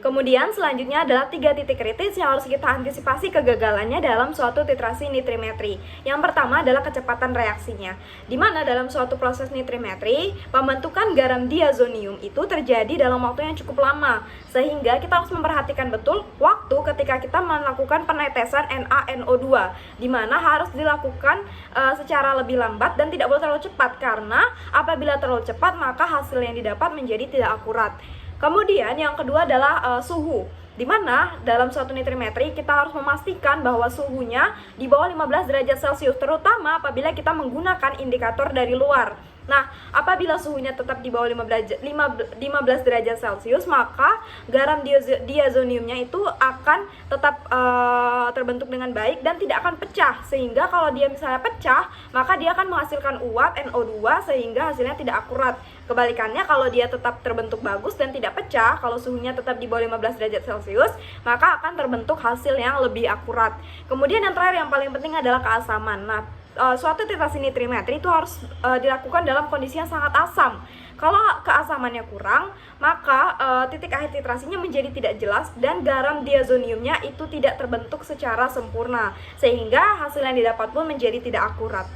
Kemudian selanjutnya adalah 3 titik kritis yang harus kita antisipasi kegagalannya dalam suatu titrasi nitrimetri. Yang pertama adalah kecepatan reaksinya, di mana dalam suatu proses nitrimetri, pembentukan garam diazonium itu terjadi dalam waktu yang cukup lama, sehingga kita harus memperhatikan betul waktu ketika kita melakukan penetesan NaNO2, di mana harus dilakukan secara lebih lambat dan tidak boleh terlalu cepat, karena apabila terlalu cepat maka hasil yang didapat menjadi tidak akurat. Kemudian yang kedua adalah suhu, di mana dalam suatu nitrimetri kita harus memastikan bahwa suhunya di bawah 15 derajat Celcius, terutama apabila kita menggunakan indikator dari luar. Nah, apabila suhunya tetap di bawah 15 derajat Celcius, maka garam diazoniumnya itu akan tetap terbentuk dengan baik dan tidak akan pecah. Sehingga kalau dia misalnya pecah, maka dia akan menghasilkan uap NO2 sehingga hasilnya tidak akurat. Kebalikannya, kalau dia tetap terbentuk bagus dan tidak pecah, kalau suhunya tetap di bawah 15 derajat Celcius, maka akan terbentuk hasil yang lebih akurat. Kemudian yang terakhir yang paling penting adalah keasaman. Nah, suatu titrasi nitrimetri itu harus dilakukan dalam kondisi yang sangat asam. Kalau keasamannya kurang, maka titik akhir titrasinya menjadi tidak jelas dan garam diazoniumnya itu tidak terbentuk secara sempurna, sehingga hasil yang didapat pun menjadi tidak akurat.